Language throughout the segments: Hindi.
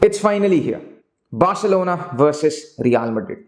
It's finally here. Barcelona versus Real Madrid.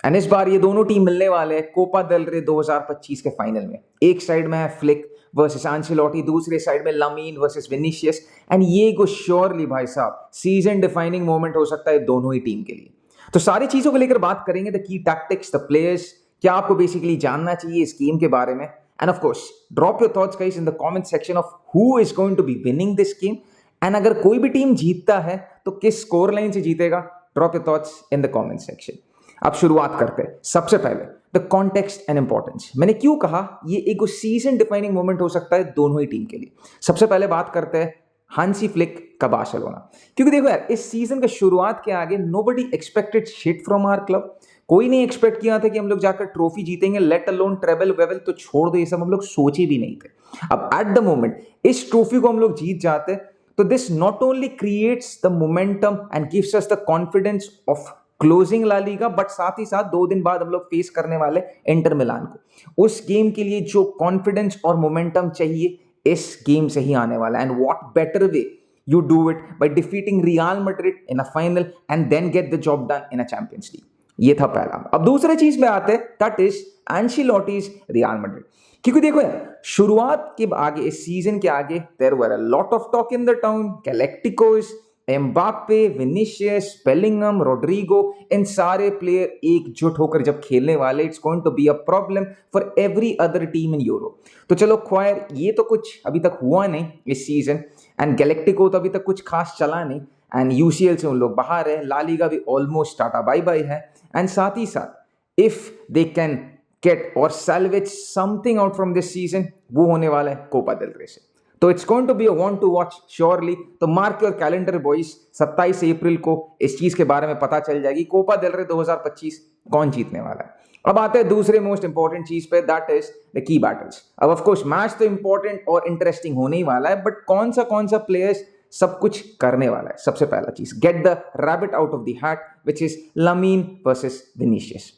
And इस बार ये दोनों टीम मिलने वाले हैं कोपा देल रे 2025 के फाइनल में। एक साइड में है फ्लिक वर्सेस आंचेलोटी, दूसरे साइड में लामीन वर्सेस विनीशियस। एंड ये को श्योरली भाई साहब सीजन डिफाइनिंग मोमेंट हो सकता है दोनों ही टीम के लिए। तो सारी चीजों को लेकर बात करेंगे, the key tactics, the players, क्या आपको बेसिकली जानना चाहिए इस गेम के बारे में। And of course drop your thoughts guys in the comment section of who is going to be winning this game. And अगर कोई भी टीम जीतता है तो किस स्कोर लाइन से जीतेगा, drop your thoughts in the comment section. अब शुरुआत करते हैं। सबसे पहले द कॉन्टेक्स्ट एंड इंपॉर्टेंस। मैंने क्यों कहा ये एक सीजन डिफाइनिंग मोमेंट हो सकता है दोनों ही टीम के लिए। सबसे पहले बात करते हैं हांसी फ्लिक का बार्सिलोना, क्योंकि देखो यार इस सीजन के शुरुआत के आगे nobody expected shit from our club. कोई नहीं एक्सपेक्ट किया था कि हम लोग जाकर ट्रॉफी जीतेंगे, लेट अलोन ट्रेबल वेबल तो छोड़ दो, ये सब हम लोग सोचे भी नहीं थे। अब एट द मोमेंट इस ट्रॉफी को हम लोग जीत जाते तो this not only creates the momentum and gives us the confidence of closing La Liga, but साथ ही साथ 2 दिन बाद हम लोग फेस करने वाले इंटर मिलान को। उस गेम के लिए जो कॉन्फिडेंस और मोमेंटम चाहिए इस गेम से ही आने वाला। And what better way you do it by defeating Real Madrid in a final and then get the job done in a Champions League. ये था पहला। अब दूसरे चीज में आते हैं, that is Ancelotti's Real Madrid. क्योंकि देखो यार शुरुआत के आगे, इस सीजन के आगे there were a lot of talk in the town, Galacticos, Mbappe, Vinicius, Bellingham, Rodrigo, इन सारे प्लेयर एकजुट होकर जब खेलने वाले, it's going to be a problem for every other team in Europe. तो चलो ख्वायर ये तो कुछ अभी तक हुआ नहीं इस सीजन, एंड गैलेक्टिको तो अभी तक कुछ खास चला नहीं, एंड यूसीएल से उन लोग बाहर है, ला लीगा भी ऑलमोस्ट टाटा बाय बाय है। एंड साथ ही साथ इफ दे कैन गेट और salvage something out from this season, वो होने वाला है कोपा देल रे से। तो it's going to be a one to watch surely. तो mark your calendar boys, 27 April को इस चीज के बारे में पता चल जाएगी, कोपा देल रे 2025 कौन जीतने वाला है। अब आते हैं दूसरे मोस्ट इंपॉर्टेंट चीज पे, that is the key battles. अब ऑफ कोर्स मैच तो इंपॉर्टेंट और इंटरेस्टिंग होने ही वाला है, बट कौन सा प्लेयर्स सब कुछ करने वाला है। सबसे पहला चीज, get the rabbit out of the hat, which is लामीन versus Vinicius.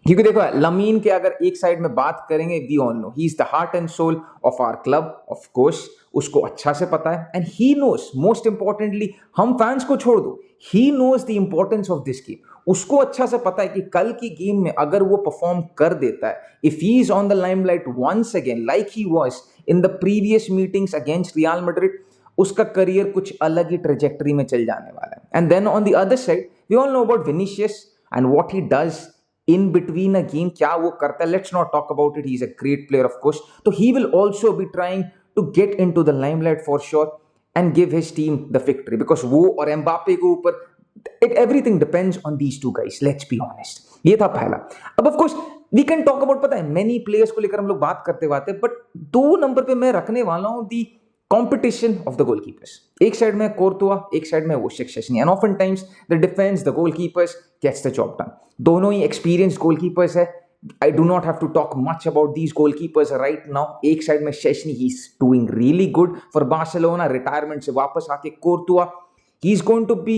क्योंकि देखो लमीन के अगर एक साइड में बात करेंगे, we all know he is the heart and soul of our club, of course उसको अच्छा से पता है। And he knows, most importantly हम फैंस को छोड़ दो, he knows the importance of this game. उसको अच्छा से पता है कि कल की गेम में अगर वो परफॉर्म कर देता है, if he is on the limelight once again like he was in the previous meetings against Real Madrid, उसका करियर कुछ अलग ही ट्रेजेक्टरी में चल जाने वाला है। And then on the other side we all know about Vinicius and what he does in between a game, क्या वो करता है, let's not talk about it, he is a great player of course, so he will also be trying to get into the limelight for sure and give his team the victory, because वो और एम्बापे के ऊपर everything depends on these two guys, let's be honest। ये था पहला। अब of course we can talk about, पता है many players को लेकर हम लोग बात करते बातें, बट 2 नंबर पे मैं रखने वाला हूँ the competition of the goalkeepers। एक साइड में कोर्तुआ, एक साइड में Wojciech Szczesny, and often times the defence, the goalkeepers gets the job done. दोनों ही एक्सपीरियंस्ड गोलकीपर्स है। I do not have to talk much about these goalkeepers right now। एक साइड में शेस्नी, he is doing really good for Barcelona, retirement से वापस आके Courtois, he is going to be,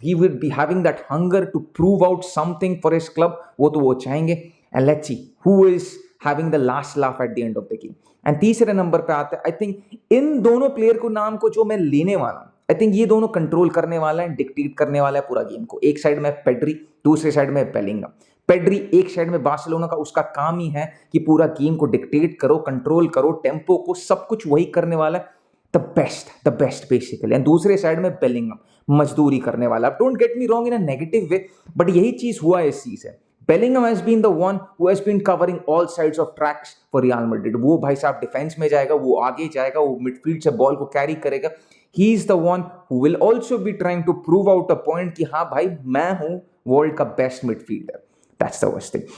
he will be having that hunger to prove out something for his club, वो तो वो चाहेंगे। and let's see who is having the last laugh at the end of the game। And तीसरे नंबर पे आते हैं, आई थिंक इन दोनों प्लेयर को नाम को जो मैं लेने वाला हूं, आई थिंक ये दोनों कंट्रोल करने वाला है, डिक्टेट करने वाला है पूरा गेम को। एक साइड में पेड्री, दूसरे साइड में बेलिंगम। पेड्री एक साइड में बार्सिलोना का, उसका काम ही है कि पूरा गेम को डिक्टेट करो, कंट्रोल करो, टेम्पो को, सब कुछ वही करने वाला है, द बेस्ट बेसिकली। एंड दूसरे साइड में बेलिंगम मजदूरी करने वाला। Don't get me wrong in a negative way, but यही चीज हुआ इस season. Bellingham has been the one who has been covering all sides of tracks for Real Madrid। वो भाई साहब डिफेंस में जाएगा, वो आगे जाएगा, वो मिडफील्ड से बॉल को कैरी करेगा। He is the one who will also be trying to prove out a point कि हाँ भाई मैं हूँ वर्ल्ड का best midfielder. That's the worst thing।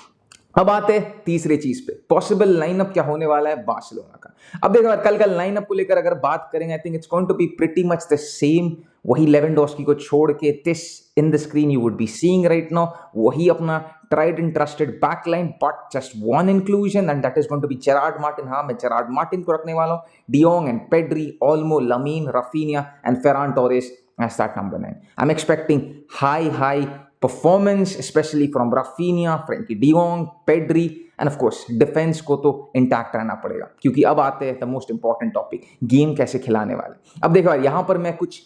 अब आते हैं तीसरे चीज पे, पॉसिबल लाइनअप क्या होने वाला है बार्सिलोना का। अब देखो कल का लाइनअप को लेकर अगर बात करेंगे, I think it's going to be pretty much the same. वही लेवेंडोस्की को छोड़ के this in the screen you would be seeing right now, वही अपना tried and trusted backline, but just one inclusion and that is going to be Gerard Martin. हाँ मैं जेरार्ड मार्टिन को रखने वाला हूँ, De Jong and Pedri, Olmo, Lamine, Raphinha and Ferran Torres as that number 9। I'm expecting high performance especially from Rafinha, Frankie de Jong, Pedri, and of course defence को तो इंटैक्ट रहना पड़ेगा, क्योंकि अब आते हैं the most important topic, game कैसे खिलाने वाले। अब देखो यार यहाँ पर मैं कुछ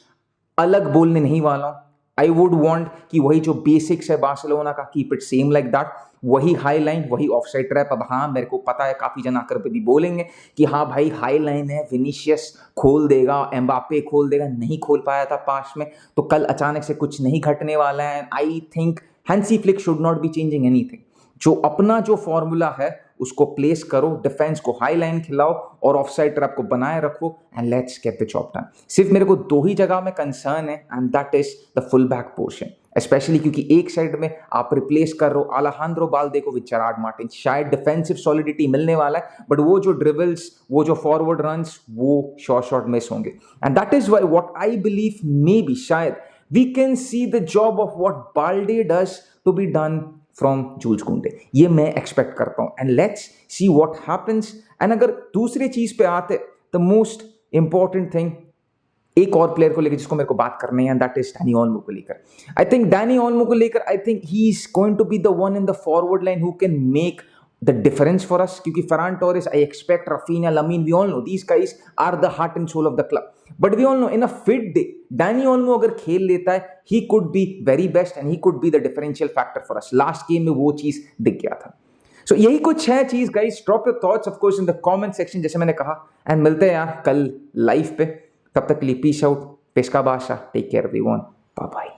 अलग बोलने नहीं वाला हूँ, आई वुड वांट कि वही जो बेसिक्स है बार्सिलोना का, keep it same like that, वही हाई लाइन, वही ऑफसाइड ट्रैप। अब हाँ, मेरे को पता है काफी जन आकर पे भी बोलेंगे कि हाँ भाई हाई लाइन है, विनीशियस खोल देगा, एम्बापे खोल देगा, नहीं खोल पाया था पास में, तो कल अचानक से कुछ नहीं घटने वाला है। I think Hansi flick should not be changing anything. जो अपना जो फॉर्मूला है उसको प्लेस करो, डिफेंस को हाई लाइन खिलाओ और ऑफसाइड ट्रैप को बनाए रखो, and let's get the job done. सिर्फ मेरे को दो ही जगह में कंसर्न है, and that is the full back portion, specially क्योंकि एक साइड में आप रिप्लेस कर रहे हो अलेहांद्रो बाल्दे को विद जेरार्ड मार्टिन। शायद डिफेंसिव सॉलिडिटी मिलने वाला है, बट वो जो ड्रिबल्स, वो जो फॉरवर्ड रन्स, वो शॉर्ट मिस होंगे, and that is what I believe maybe शायद we can see the job of what Balde does to be done from Jules Kounde. ये मैं एक्सपेक्ट करता हूं, and let's see what happens. And अगर दूसरे चीज पे आते, द मोस्ट इंपॉर्टेंट थिंग, एक और प्लेयर को लेकर जिसको मेरे को बात करनी है, दैट इज डैनी ओल्मो को लेकर। आई थिंक डैनी ओल्मो को लेकर, I think he is going to be the one in the forward line who can make the difference for us, क्योंकि Ferran Torres, I expect Rafinha, Lamine, we all know these guys are the heart and soul of the club, but we all know in a fit day Dani Olmo अगर खेल लेता है, he could be very best and he could be the differential factor for us। last game में वो चीज दिख गया था। so यही कुछ है चीज guys, drop your thoughts of course in the comment section जैसे मैंने कहा, and मिलते हैं यार कल लाइव पे। तब तक के लिए पीस आउट, पेस्का बादशाह, take care everyone, bye bye.